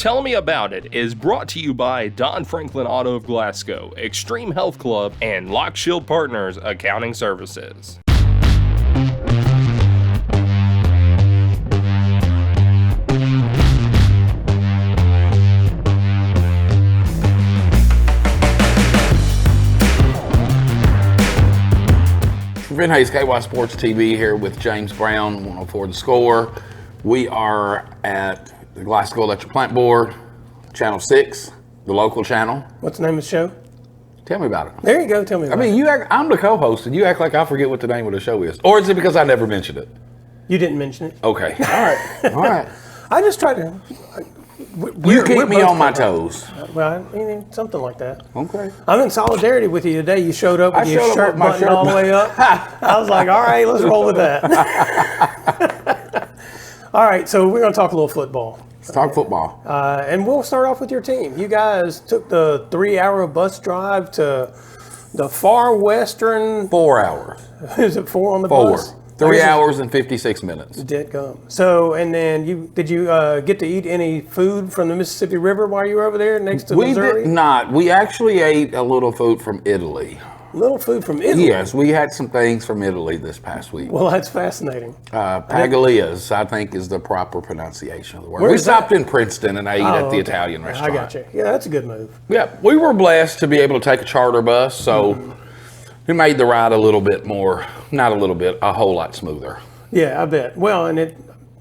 Tell Me About It is brought to you by Don Franklin Auto of Glasgow, Extreme Health Club, and Lockshield Partners Accounting Services. Trevent Hayes, KY Sports TV here with James Brown, 104 The Score. We are at the Glasgow Electric Plant Board, Channel 6, the local channel. What's the name of the show? Tell me about it. There you go, tell me about it. You act, I'm the co-host, and you act like I forget what the name of the show is. Or is it because I never mentioned it? You didn't mention it. Okay, all right. I just tried to... You keep me on my toes. Well, something like that. Okay. I'm in solidarity with you today. You showed up with your shirt my buttoned all the way up. I was like, all right, let's roll with that. All right, so we're going to talk a little football. Let's talk football. And we'll start off with your team. You guys took the 3-hour bus drive to the far western... 4 hours. Is it 4 on the bus? 3 hours and 56 minutes. Did go. So, and then did you get to eat any food from the Mississippi River while you were over there next to Missouri? We did not. We actually ate a little food from Italy. Little food from Italy? Yes, we had some things from Italy this past week. Well, that's fascinating. Paglia's, I think, is the proper pronunciation of the word. We stopped in Princeton and ate at the Italian restaurant. I got you. Yeah, that's a good move. Yeah, we were blessed to be able to take a charter bus, so it made the ride a little bit more, not a little bit, a whole lot smoother. Yeah, I bet. Well, and it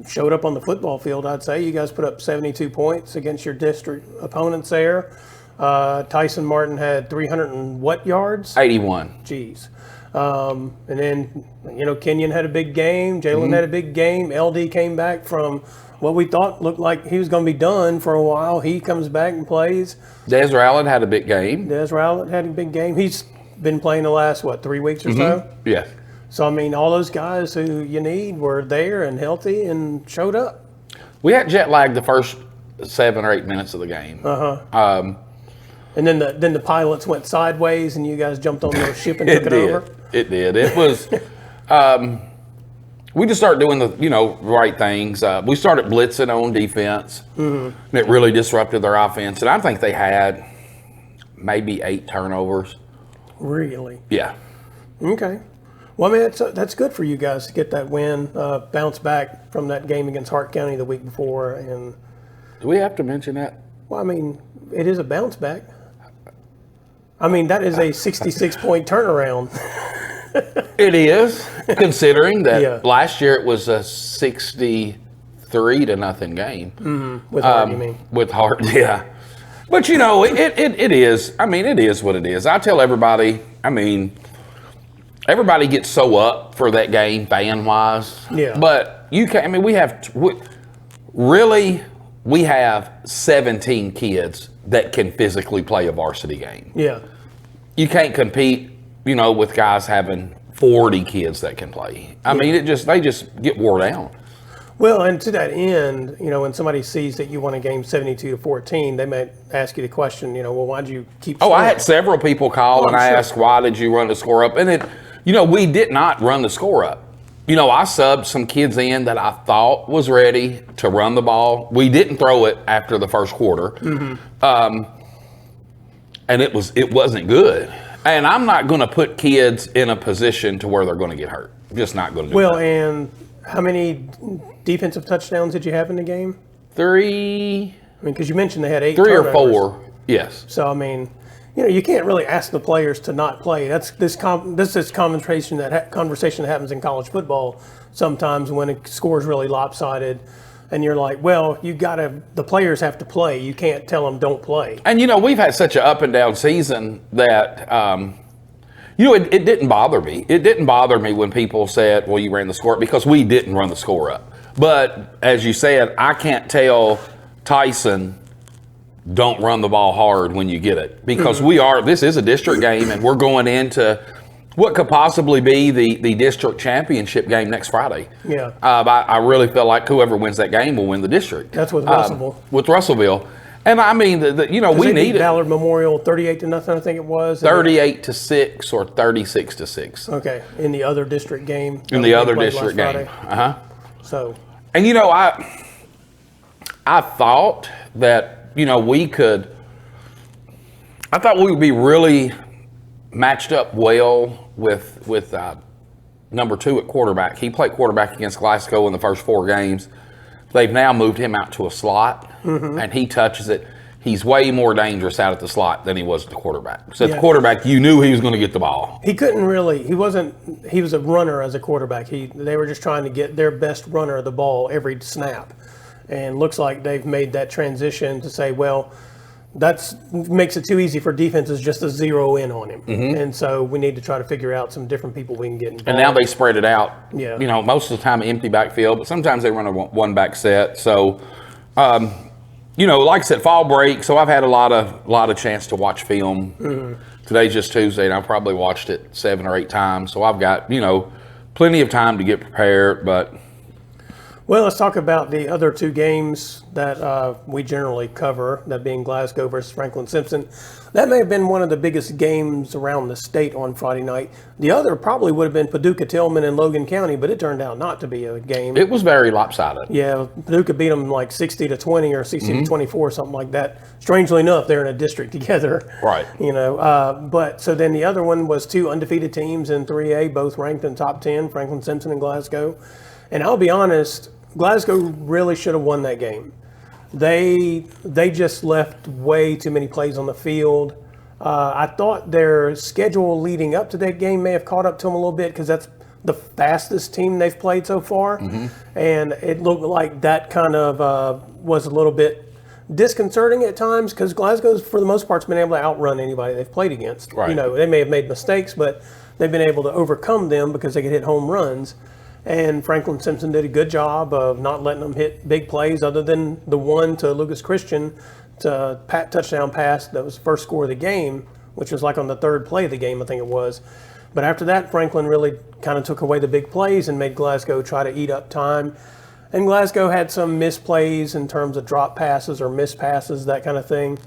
showed up on the football field, I'd say. You guys put up 72 points against your district opponents there. Tyson Martin had 300 and what yards? 81. Jeez. And then, Kenyon had a big game. Jalen had a big game. LD came back from what we thought looked like he was going to be done for a while. He comes back and plays. Des Rowland had a big game. Des Rowland had a big game. He's been playing the last, 3 weeks or so? Yes. So, all those guys who you need were there and healthy and showed up. We had jet lag the first 7 or 8 minutes of the game. And then the pilots went sideways and you guys jumped on their ship and took it over? It did. It was, we just started doing the, right things. We started blitzing on defense. And it really disrupted their offense. And I think they had maybe 8 turnovers. Really? Yeah. Okay. Well, that's good for you guys to get that win, bounce back from that game against Hart County the week before. And do we have to mention that? Well, it is a bounce back. That is a 66-point turnaround. It is, considering that last year it was a 63-0 game. With Hart, you mean? With Hart, yeah. But, it is. It is what it is. I tell everybody, everybody gets so up for that game fan-wise. Yeah. But you can't, we have 17 kids that can physically play a varsity game. Yeah. You can't compete, with guys having 40 kids that can play. They just get wore down. Well, and to that end, when somebody sees that you won a game 72-14, they might ask you the question, why'd you keep scoring? I had several people call and ask, why did you run the score up? And we did not run the score up. I subbed some kids in that I thought was ready to run the ball. We didn't throw it after the first quarter. And it wasn't good. And I'm not going to put kids in a position to where they're going to get hurt. I'm just not going to do that. Well, and how many defensive touchdowns did you have in the game? 3. Because you mentioned they had 8 3 turnovers. or 4, yes. So, you can't really ask the players to not play. That's this conversation that happens in college football sometimes when a score is really lopsided, and you're like, well, the players have to play. You can't tell them don't play. And we've had such an up and down season that it didn't bother me. It didn't bother me when people said, well, you ran the score up, because we didn't run the score up. But as you said, I can't tell Tyson, don't run the ball hard when you get it, because this is a district game and we're going into what could possibly be the district championship game next Friday. Yeah. I really feel like whoever wins that game will win the district. That's with Russellville. With Russellville. And we need it. Ballard Memorial 38-0, I think it was. 38-6 or 36-6. Okay. In the other district game. In the other district game. So. And I thought that, you know, I thought we would be really matched up well with number 2 at quarterback. He played quarterback against Glasgow in the first 4 games. They've now moved him out to a slot, and he touches it. He's way more dangerous out at the slot than he was at the quarterback. So at the quarterback, you knew he was going to get the ball. He couldn't really. He was a runner as a quarterback. They were just trying to get their best runner of the ball every snap, and looks like they've made that transition to say, well, that makes it too easy for defenses just to zero in on him. And so we need to try to figure out some different people we can get involved. And now they spread it out. Yeah. You know, most of the time empty backfield, but sometimes they run a one-back set. So, you know, like I said, fall break. So I've had a lot of chance to watch film. Today's just Tuesday, and I've probably watched it 7 or 8 times. So I've got, you know, plenty of time to get prepared. But well, let's talk about the other 2 games that we generally cover, that being Glasgow versus Franklin Simpson. That may have been one of the biggest games around the state on Friday night. The other probably would have been Paducah Tillman and Logan County, but it turned out not to be a game. it was very lopsided. Yeah, Paducah beat them like 60-20 or 60-24, something like that. Strangely enough, they're in a district together. Right. You know, but so then the other one was 2 undefeated teams in 3A, both ranked in top 10, Franklin Simpson and Glasgow. And I'll be honest, Glasgow really should have won that game. They just left way too many plays on the field. I thought their schedule leading up to that game may have caught up to them a little bit because that's the fastest team they've played so far. And it looked like that kind of was a little bit disconcerting at times because Glasgow's, for the most part, been able to outrun anybody they've played against. Right. You know, they may have made mistakes, but they've been able to overcome them because they could hit home runs. And Franklin Simpson did a good job of not letting them hit big plays other than the one to Lucas Christian to touchdown pass that was the first score of the game, which was like on the 3rd play of the game, I think it was. But after that, Franklin really kind of took away the big plays and made Glasgow try to eat up time. And Glasgow had some misplays in terms of drop passes or missed passes, that kind of thing.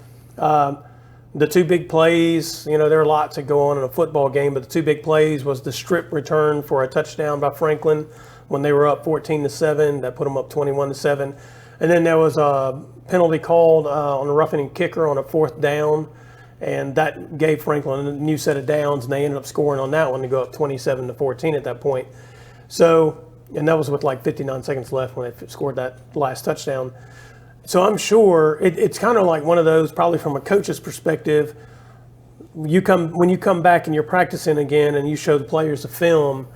The 2 big plays, you know, there are lots that go on in a football game, but the 2 big plays was the strip return for a touchdown by Franklin when they were up 14-7. That put them up 21-7. And then there was a penalty called on a roughing kicker on a 4th down, and that gave Franklin a new set of downs, and they ended up scoring on that one to go up 27-14 at that point. So, and that was with like 59 seconds left when they scored that last touchdown. So I'm sure it's kind of like one of those, probably from a coach's perspective, when you come back and you're practicing again and you show the players the film,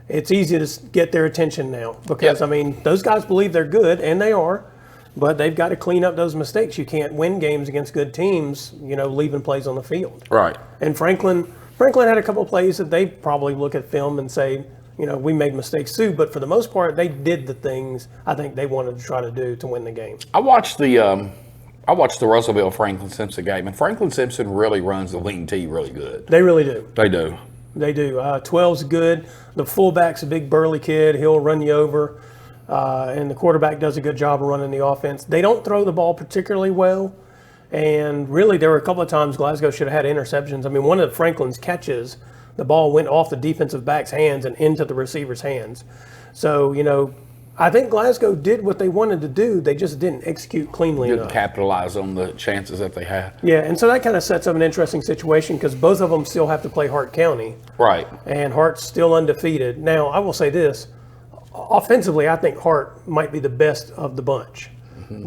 it's easy to get their attention now because, I mean, those guys believe they're good, and they are, but they've got to clean up those mistakes. You can't win games against good teams, you know, leaving plays on the field. Right. And Franklin had a couple of plays that they probably look at film and say, you know, we made mistakes too, but for the most part, they did the things I think they wanted to try to do to win the game. I watched the Russellville Franklin Simpson game, and Franklin Simpson really runs the lean tee really good. They really do. They do. They do. 12's good. The fullback's a big burly kid. He'll run you over. And the quarterback does a good job of running the offense. They don't throw the ball particularly well. And really, there were a couple of times Glasgow should have had interceptions. I mean, one of Franklin's catches, the ball went off the defensive back's hands and into the receiver's hands. So, you know, I think Glasgow did what they wanted to do. They just didn't execute cleanly Didn't enough. capitalize on the chances that they had. Yeah, and so that kind of sets up an interesting situation because both of them still have to play Hart County. Right. And Hart's still undefeated. Now, I will say this. Offensively, I think Hart might be the best of the bunch.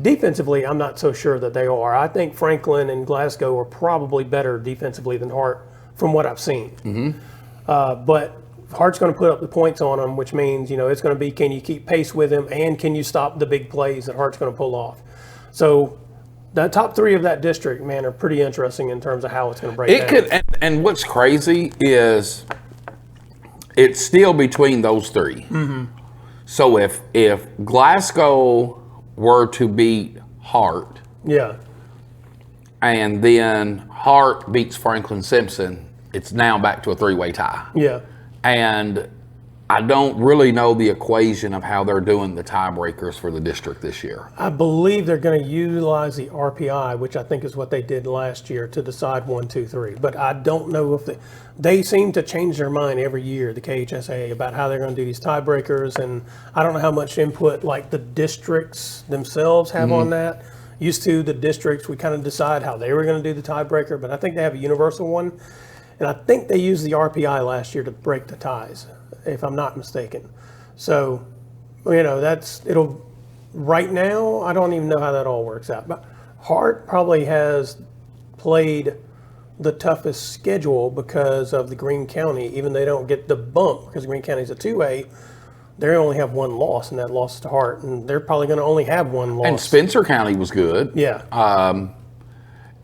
Defensively, I'm not so sure that they are. I think Franklin and Glasgow are probably better defensively than Hart from what I've seen. But Hart's going to put up the points on them, which means, you know, it's going to be, can you keep pace with him and can you stop the big plays that Hart's going to pull off? So the top 3 of that district, man, are pretty interesting in terms of how it's going to break down. Could, and what's crazy is it's still between those 3. So if Glasgow were to beat Hart, and then Hart beats Franklin Simpson, it's now back to a 3-way tie. And I don't really know the equation of how they're doing the tiebreakers for the district this year. I believe they're going to utilize the RPI, which I think is what they did last year, to decide 1, 2, 3. But I don't know if they seem to change their mind every year, the KHSA, about how they're going to do these tiebreakers. And I don't know how much input like the districts themselves have on that. Used to, the districts would kind of decide how they were going to do the tiebreaker, but I think they have a universal one. And I think they used the RPI last year to break the ties, if I'm not mistaken. So, right now, I don't even know how that all works out. But Hart probably has played the toughest schedule because of the Greene County. Even they don't get the bump because Greene County is a 2A, they only have one loss, and that loss is to Hart, and they're probably going to only have one loss. And Spencer County was good. Yeah.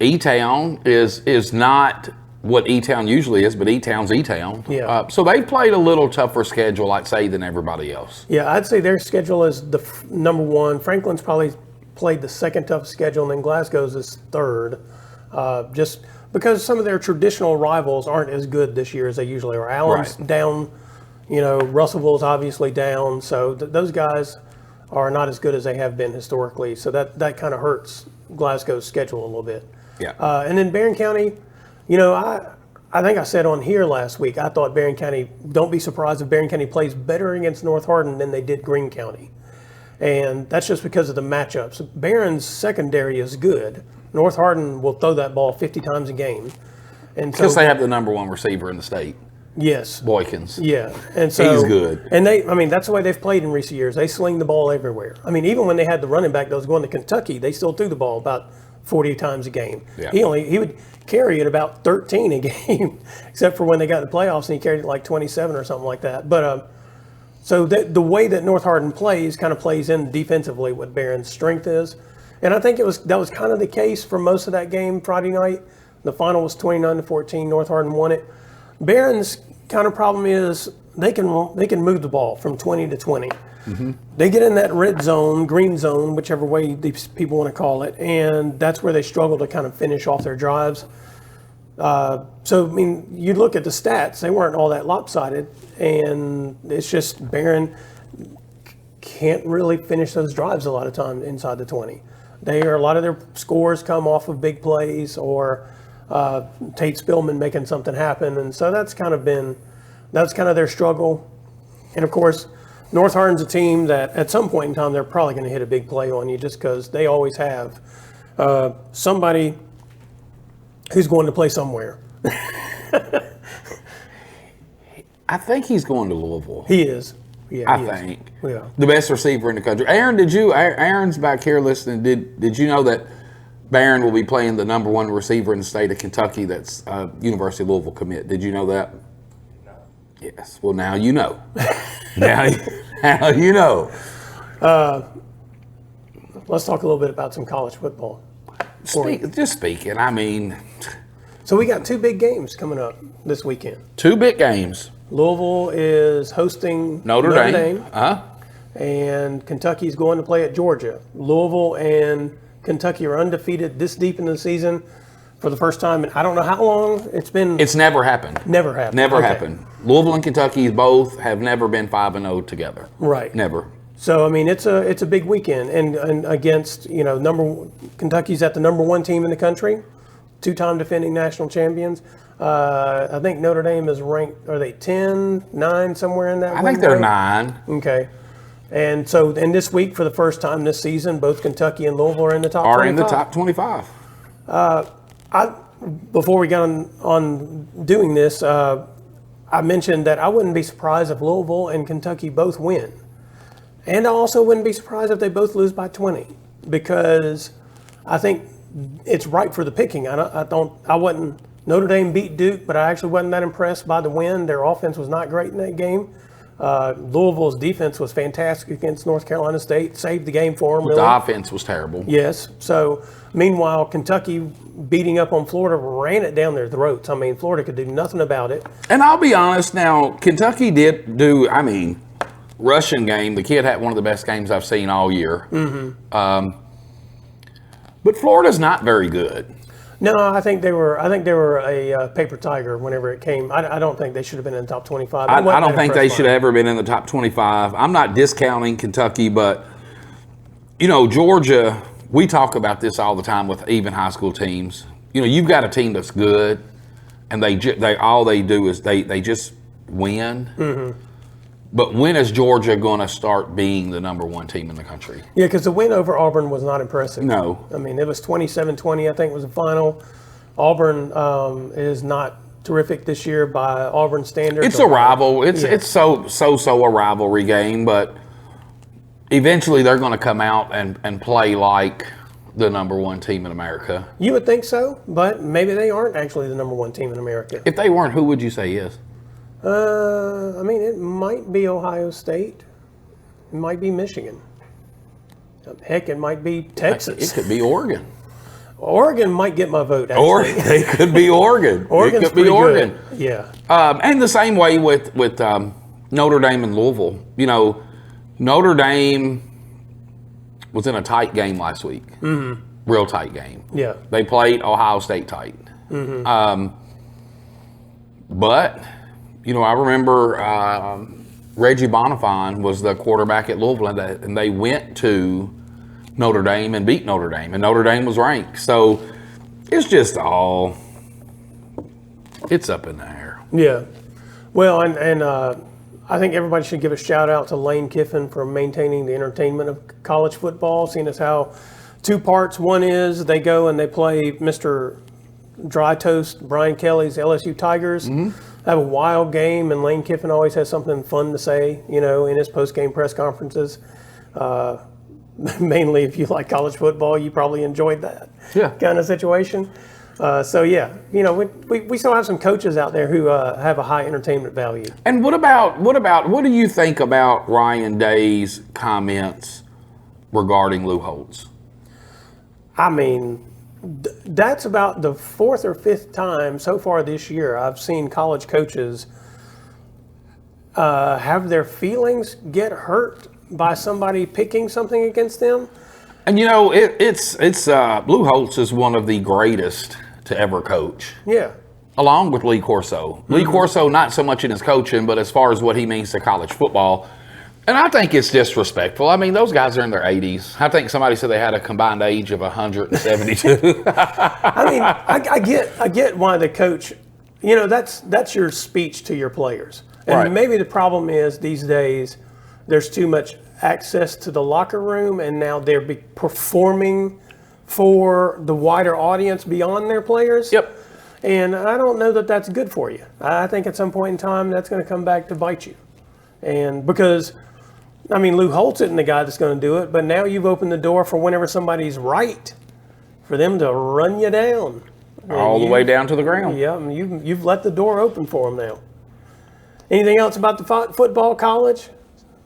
E-Town is not what E-Town usually is, but E-Town's E-Town. Yeah. So they've played a little tougher schedule, I'd say, than everybody else. Yeah, I'd say their schedule is the number one. Franklin's probably played the second toughest schedule, and then Glasgow's is third. Just because some of their traditional rivals aren't as good this year as they usually are. Allen's down. Russellville's obviously down, so those guys are not as good as they have been historically. So that kind of hurts Glasgow's schedule a little bit. Yeah. And then Barron County, I think I said on here last week, I thought Barron County, don't be surprised if Barron County plays better against North Hardin than they did Greene County. And that's just because of the matchups. Barron's secondary is good. North Hardin will throw that ball 50 times a game. And because they have the number one receiver in the state. Yes. Boykins. Yeah. And so he's good. And that's the way they've played in recent years. They sling the ball everywhere. Even when they had the running back that was going to Kentucky, they still threw the ball about 40 times a game. Yeah. He would carry it about 13 a game, except for when they got in the playoffs and he carried it like 27 or something like that. But so the way that North Hardin plays kind of plays in defensively what Barron's strength is. And I think that was kind of the case for most of that game Friday night. The final was 29-14. North Hardin won it. Barron's kind of problem is they can move the ball from 20 to 20. Mm-hmm. They get in that red zone, green zone, whichever way these people want to call it, and that's where they struggle to kind of finish off their drives. You look at the stats; they weren't all that lopsided, and it's just Barron can't really finish those drives a lot of times inside the 20. A lot of their scores come off of big plays or Tate Spillman making something happen, and so that's kind of their struggle. And of course, North Hardin's a team that at some point in time they're probably going to hit a big play on you, just because they always have somebody who's going to play somewhere. I think he's going to Louisville. He is. Yeah, I think. Yeah. The best receiver in the country. Aaron, Aaron's back here listening. Did you know that Barron will be playing the number one receiver in the state of Kentucky that's University of Louisville commit? Did you know that? No. Yes. Well, now you know. now you know. Let's talk a little bit about some college football. Just speaking, So we got two big games coming up this weekend. Two big games. Louisville is hosting Notre Dame. And Kentucky's going to play at Georgia. Louisville and Kentucky are undefeated this deep in the season for the first time. And I don't know how long it's been. It's never happened. Never happened. Never happened. Louisville and Kentucky both have never been 5-0 together. Right. Never. So it's a big weekend, and against Kentucky's at the number one team in the country, two-time defending national champions. I think Notre Dame is ranked. Are they 10, 9, somewhere in that? I think they're 9. Okay. And so, this week for the first time this season, both Kentucky and Louisville are in the top 25. Are in the top 25. Before we got on doing this, I mentioned that I wouldn't be surprised if Louisville and Kentucky both win. And I also wouldn't be surprised if they both lose by 20, because I think it's right for the picking. Notre Dame beat Duke, but I actually wasn't that impressed by the win. Their offense was not great in that game. Louisville's defense was fantastic against North Carolina State, saved the game for them. Really. The offense was terrible. Yes. So, meanwhile, Kentucky beating up on Florida ran it down their throats. Florida could do nothing about it. And I'll be honest now, Kentucky did do, rushing game. The kid had one of the best games I've seen all year. Mm-hmm. But Florida's not very good. No, I think they were a paper tiger whenever it came. I don't think they should have been in the top 25. I don't think they should have ever been in the top 25. I'm not discounting Kentucky, but Georgia. We talk about this all the time with even high school teams. You've got a team that's good, and they all they do is they just win. Mm-hmm. But when is Georgia going to start being the number one team in the country? Yeah, because the win over Auburn was not impressive. No. I mean, it was 27-20, I think was the final. Auburn is not terrific this year by Auburn standards. It's a rival. It's so a rivalry game, but eventually they're going to come out and play like the number one team in America. You would think so, but maybe they aren't actually the number one team in America. If they weren't, who would you say is? I mean, it might be Ohio State. It might be Michigan. Heck, it might be Texas. It could be Oregon. Oregon might get my vote, actually. Or it could be Oregon. Oregon's it could be pretty Oregon. good. Yeah. And the same way with Notre Dame and Louisville. You know, Notre Dame was in a tight game last week. Mm-hmm. Real tight game. Yeah. They played Ohio State tight. Mm-hmm. But, you know, I remember Reggie Bonifant was the quarterback at Louisville, and they went to Notre Dame and beat Notre Dame, and Notre Dame was ranked. So it's just it's up in the air. Yeah. Well, and I think everybody should give a shout out to Lane Kiffin for maintaining the entertainment of college football, seeing as how two parts. One is they go and they play Mr. Dry Toast, Brian Kelly's LSU Tigers. Mm-hmm. Have a wild game, and Lane Kiffin always has something fun to say, you know, in his post-game press conferences. Mainly, if you like college football, you probably enjoyed that kind of situation. So yeah, you know, we still have some coaches out there who have a high entertainment value. And what do you think about Ryan Day's comments regarding Lou Holtz? I mean, that's about the fourth or fifth time so far this year I've seen college coaches have their feelings get hurt by somebody picking something against them. And you know, it's Lou Holtz is one of the greatest to ever coach. Yeah. Along with Lee Corso. Mm-hmm. Lee Corso, not so much in his coaching, but as far as what he means to college football. And I think it's disrespectful. I mean, those guys are in their 80s. I think somebody said they had a combined age of 172. I mean, I get why the coach, you know, that's your speech to your players. And right. Maybe the problem is these days there's too much access to the locker room, and now they're performing for the wider audience beyond their players. Yep. And I don't know that that's good for you. I think at some point in time that's going to come back to bite you. And because, I mean, Lou Holtz isn't the guy that's going to do it, but now you've opened the door for whenever somebody's right, for them to run you down. All the way down to the ground. Yeah, I mean, you've let the door open for them now. Anything else about the football, college,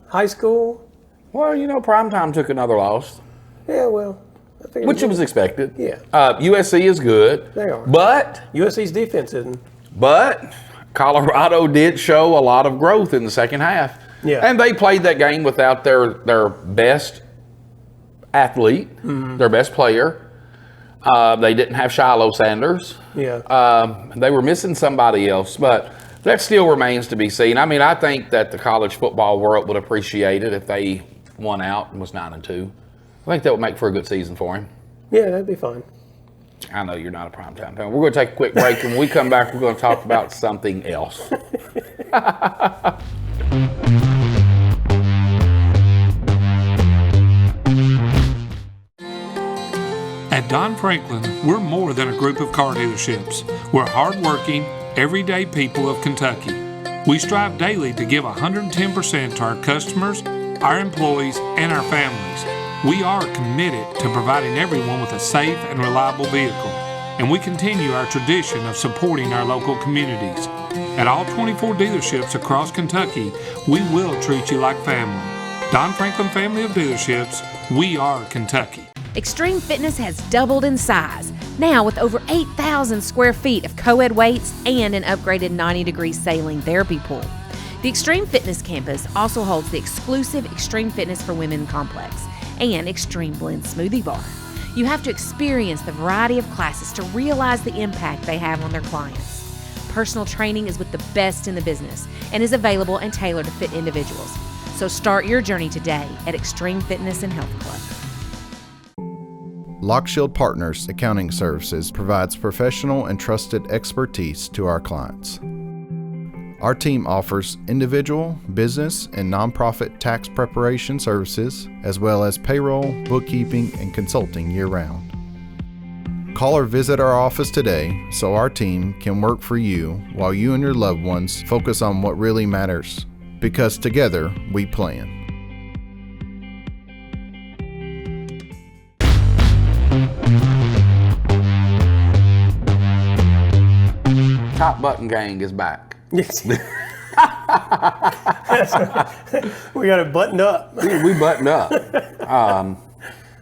high school? Well, you know, Primetime took another loss. Yeah, well. Which was expected. Yeah. USC is good. They are. But USC's defense isn't. But Colorado did show a lot of growth in the second half. Yeah. And they played that game without their best athlete, their best player. They didn't have Shiloh Sanders. Yeah. They were missing somebody else, but that still remains to be seen. I mean, I think that the college football world would appreciate it if they won out and was 9-2. I think that would make for a good season for him. Yeah, that'd be fine. I know you're not a primetime fan. We're going to take a quick break, and when we come back, we're going to talk about something else. At Don Franklin, we're more than a group of car dealerships. We're hardworking, everyday people of Kentucky. We strive daily to give 110% to our customers, our employees, and our families. We are committed to providing everyone with a safe and reliable vehicle, and we continue our tradition of supporting our local communities. At all 24 dealerships across Kentucky, we will treat you like family. Don Franklin Family of Dealerships, we are Kentucky. Extreme Fitness has doubled in size, now with over 8,000 square feet of co-ed weights and an upgraded 90-degree saline therapy pool. The Extreme Fitness campus also holds the exclusive Extreme Fitness for Women complex and Extreme Blend smoothie bar. You have to experience the variety of classes to realize the impact they have on their clients. Personal training is with the best in the business and is available and tailored to fit individuals. So start your journey today at Extreme Fitness and Health Club. Lockshield Partners Accounting Services provides professional and trusted expertise to our clients. Our team offers individual, business, and nonprofit tax preparation services, as well as payroll, bookkeeping, and consulting year-round. Call or visit our office today so our team can work for you while you and your loved ones focus on what really matters. Because together, we plan. Top Button Gang is back. Yes. We got it buttoned up. We buttoned up.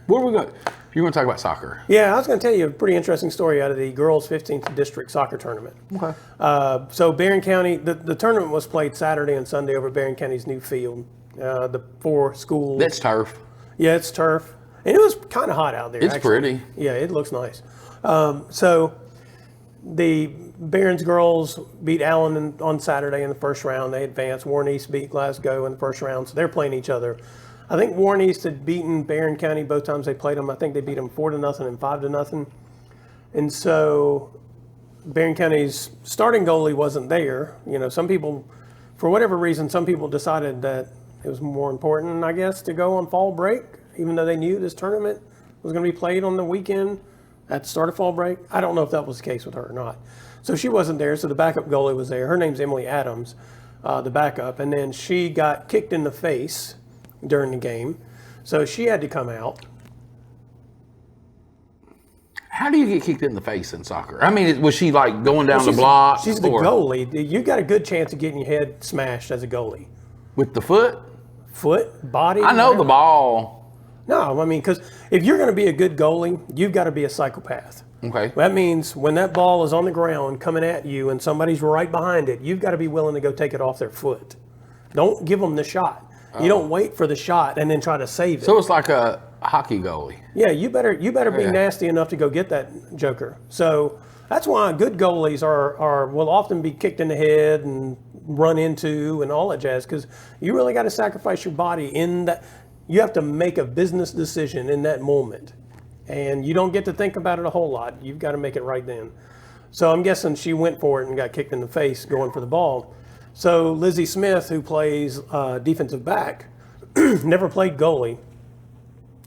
What are we going? You want to talk about soccer? Yeah, I was going to tell you a pretty interesting story out of the girls' 15th district soccer tournament. Okay. So Barron County, the tournament was played Saturday and Sunday over Barron County's new field. The 4 schools. That's turf. Yeah, it's turf, and it was kind of hot out there. It's actually. pretty. Yeah, it looks nice. So the Barron's girls beat Allen on Saturday in the first round. They advanced. Warren East beat Glasgow in the first round, so they're playing each other. I think Warren East had beaten Barron County both times they played them. I think they beat them 4-0 and 5-0. And so Barron County's starting goalie wasn't there. You know, some people, for whatever reason, some people decided that it was more important, I guess, to go on fall break, even though they knew this tournament was going to be played on the weekend at the start of fall break. I don't know if that was the case with her or not. So she wasn't there, so the backup goalie was there. Her name's Emily Adams, the backup, and then she got kicked in the face during the game, so she had to come out. How do you get kicked in the face in soccer? I mean, was she like going down the block? She's the goalie. You got a good chance of getting your head smashed as a goalie. With the foot? Foot, body. I know whatever. the ball. No, I mean, because if you're going to be a good goalie, you've got to be a psychopath. Okay. That means when that ball is on the ground coming at you and somebody's right behind it, you've got to be willing to go take it off their foot. Don't give them the shot. You don't wait for the shot and then try to save it. So it's like a hockey goalie. Yeah, you better be nasty enough to go get that joker. So that's why good goalies will often be kicked in the head and run into and all that jazz, because you really got to sacrifice your body in that. You have to make a business decision in that moment, and you don't get to think about it a whole lot. You've got to make it right then. So I'm guessing she went for it and got kicked in the face going for the ball. So Lizzie Smith, who plays defensive back, never played goalie.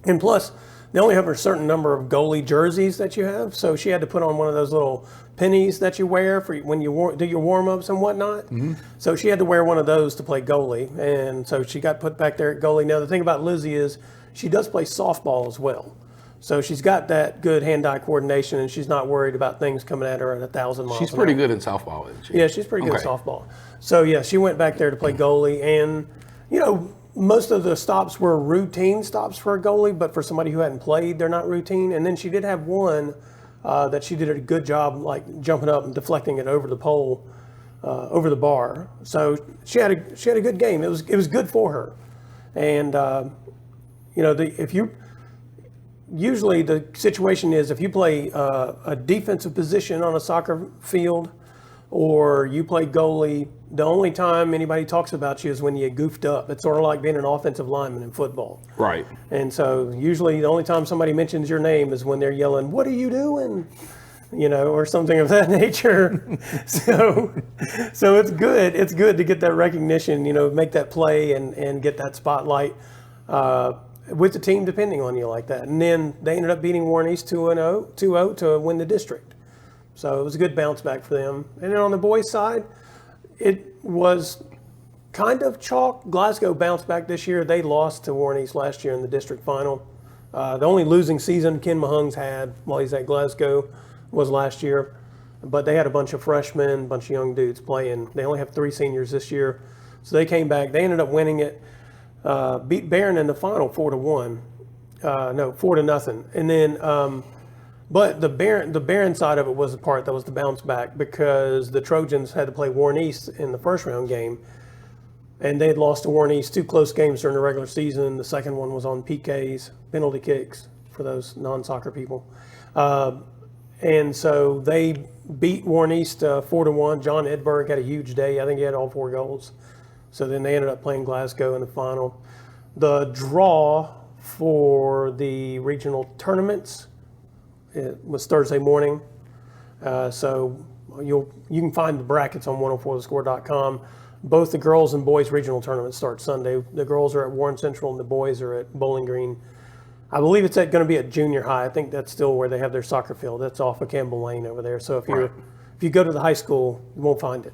And plus, they only have a certain number of goalie jerseys that you have. So she had to put on one of those little pennies that you wear for when you do your warm-ups and whatnot. Mm-hmm. So she had to wear one of those to play goalie. And so she got put back there at goalie. Now, the thing about Lizzie is she does play softball as well. So she's got that good hand-eye coordination, and she's not worried about things coming at her at 1,000 miles. She's pretty good in softball, isn't she? Yeah, she's pretty good at softball. So, yeah, she went back there to play goalie. And, you know, most of the stops were routine stops for a goalie, but for somebody who hadn't played, they're not routine. And then she did have one that she did a good job, like jumping up and deflecting it over the pole, over the bar. So she had a good game. It was good for her. And, you know, usually the situation is if you play a defensive position on a soccer field or you play goalie, the only time anybody talks about you is when you get goofed up. It's sort of like being an offensive lineman in football. Right. And so usually the only time somebody mentions your name is when they're yelling, "What are you doing?" You know, or something of that nature. So it's good. It's good to get that recognition, you know, make that play and get that spotlight with the team depending on you like that. And then they ended up beating Warren East 2-0 to win the district. So it was a good bounce back for them. And then on the boys' side, it was kind of chalk. Glasgow bounced back this year. They lost to Warren East last year in the district final. The only losing season Ken Mahung's had while he's at Glasgow was last year. But they had a bunch of freshmen, a bunch of young dudes playing. They only have 3 seniors this year. So they came back. They ended up winning it. Beat Barron in the final 4-0. And then, but the Barron side of it was the part that was the bounce back because the Trojans had to play Warren East in the first round game, and they had lost to Warren East 2 close games during the regular season. The second one was on PKs, penalty kicks for those non-soccer people, and so they beat Warren East 4-1. John Edberg had a huge day. I think he had all 4 goals. So then they ended up playing Glasgow in the final. The draw for the regional tournaments, it was Thursday morning. So you can find the brackets on 104thescore.com. Both the girls and boys regional tournaments start Sunday. The girls are at Warren Central and the boys are at Bowling Green. I believe it's going to be at junior high. I think that's still where they have their soccer field. That's off of Campbell Lane over there. So if you go to the high school, you won't find it.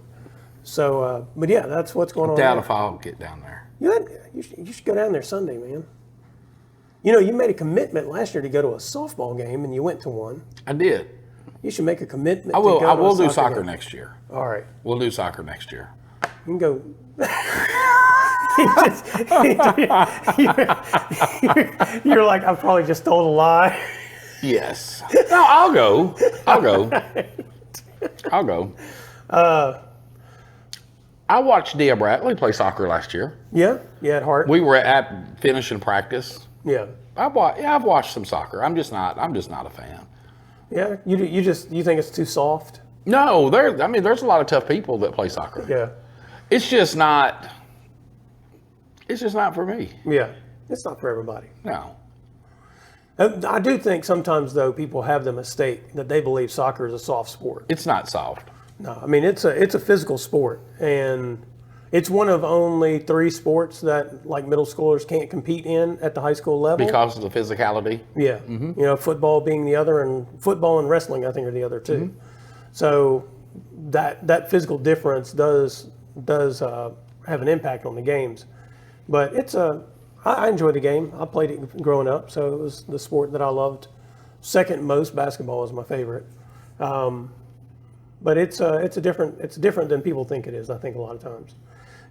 So, but yeah, that's what's going on. I doubt if I'll get down there. You should go down there Sunday, man. You know, you made a commitment last year to go to a softball game, and you went to one. I did. You should make a commitment. I will. To go I will to a do soccer game. next year. All right. We'll do soccer next year. You can go. You're like, I probably just told a lie. Yes. No, I'll go. I'll go. I watched Dia Bradley play soccer last year. Yeah, at Hart. We were at finishing practice. Yeah. I've watched some soccer. I'm just not a fan. Yeah, you think it's too soft? No, there's a lot of tough people that play soccer. Yeah. It's just not for me. Yeah, it's not for everybody. No. I do think sometimes, though, people have the mistake that they believe soccer is a soft sport. It's not soft. No, I mean, it's a physical sport, and it's one of only 3 sports that, like, middle schoolers can't compete in at the high school level. Because of the physicality? Yeah. Mm-hmm. You know, football being the other, and football and wrestling, I think, are the other 2. Mm-hmm. So that physical difference does have an impact on the games. But I enjoy the game. I played it growing up, so it was the sport that I loved. Second most, basketball is my favorite. But it's different than people think it is, I think, a lot of times.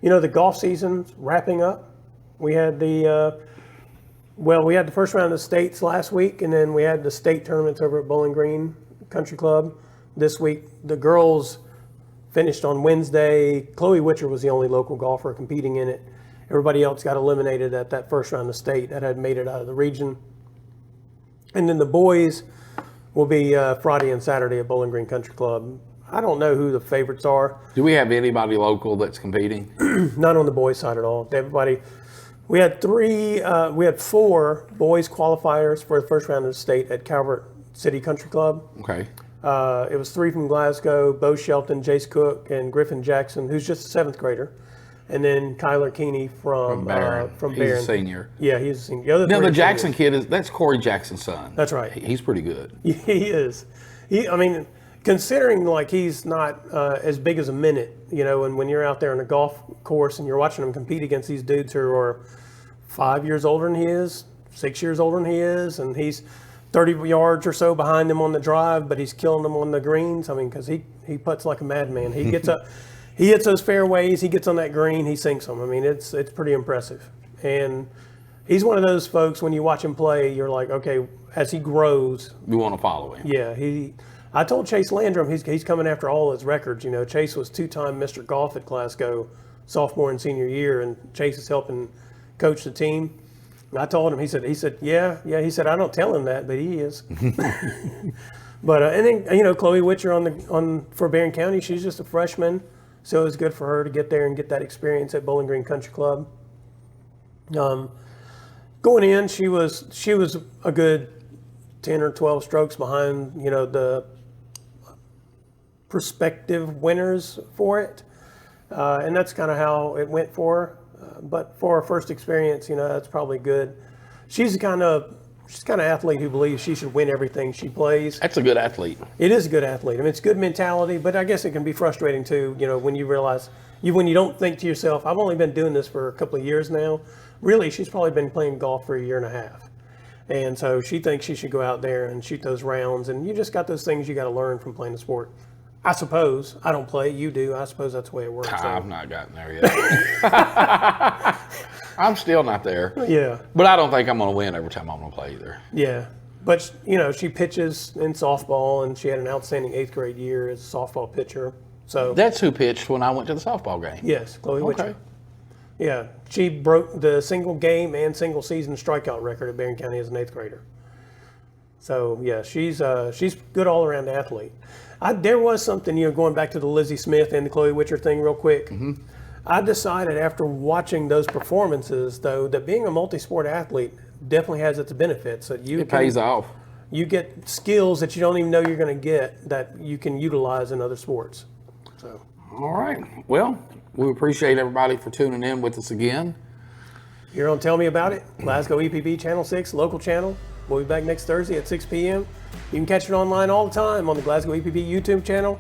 You know, the golf season's wrapping up. We had the first round of the states last week, and then we had the state tournaments over at Bowling Green Country Club this week. The girls finished on Wednesday. Chloe Witcher was the only local golfer competing in it. Everybody else got eliminated at that first round of state that had made it out of the region. And then the boys will be Friday and Saturday at Bowling Green Country Club. I don't know who the favorites are. Do we have anybody local that's competing? Not on the boys' side at all. Everybody, we had 4 boys qualifiers for the first round of the state at Calvert City Country Club. Okay. It was 3 from Glasgow: Bo Shelton, Jace Cook, and Griffin Jackson, who's just a 7th grader. And then Kyler Keeney from Barron. He's a senior. Yeah, he's a senior. The Jackson kid that's Corey Jackson's son. That's right. He's pretty good. He is. I mean, considering like he's not as big as a minute, you know, and when you're out there on a golf course and you're watching him compete against these dudes who are 5 years older than he is, 6 years older than he is, and he's 30 yards or so behind them on the drive, but he's killing them on the greens. I mean, because he putts like a madman. He gets up. He hits those fairways, he gets on that green, he sinks them. I mean, it's pretty impressive. And he's one of those folks, when you watch him play, you're like, okay, as he grows. You want to follow him. Yeah. I told Chase Landrum he's coming after all his records. You know, Chase was 2-time Mr. Golf at Glasgow, sophomore and senior year, and Chase is helping coach the team. I told him, he said, yeah. He said, I don't tell him that, but he is. But, and then, you know, Chloe Witcher for Barron County, she's just a freshman. So it was good for her to get there and get that experience at Bowling Green Country Club. Going in, she was a good 10 or 12 strokes behind, you know, the prospective winners for it. And that's kind of how it went for her. But for her first experience, you know, that's probably good. She's the kind of athlete who believes she should win everything she plays. That's a good athlete. It is a good athlete. I mean, it's good mentality, but I guess it can be frustrating too, you know, when you realize, when you don't think to yourself, I've only been doing this for a couple of years now. Really, she's probably been playing golf for a year and a half. And so she thinks she should go out there and shoot those rounds. And you just got those things you got to learn from playing the sport. I suppose. I don't play. You do. I suppose that's the way it works. I've not gotten there yet. I'm still not there. Yeah. But I don't think I'm going to win every time I'm going to play either. Yeah. But, you know, she pitches in softball, and she had an outstanding 8th grade year as a softball pitcher. So that's who pitched when I went to the softball game. Yes, Chloe Witcher. Okay. Yeah. She broke the single game and single season strikeout record at Barron County as an 8th grader. So, yeah, she's good all-around athlete. There was something, you know, going back to the Lizzie Smith and the Chloe Witcher thing real quick. Mm-hmm. I decided after watching those performances, though, that being a multi-sport athlete definitely has its benefits. It pays off. you get skills that you don't even know you're going to get that you can utilize in other sports. So. All right. Well, we appreciate everybody for tuning in with us again. Here on Tell Me About It, Glasgow EPB Channel 6, local channel. We'll be back next Thursday at 6 p.m. You can catch it online all the time on the Glasgow EPB YouTube channel,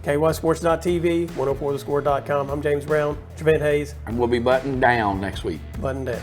kysports.tv, 104thescore.com. I'm James Brown, Trevent Hayes. And we'll be buttoned down next week. Button down.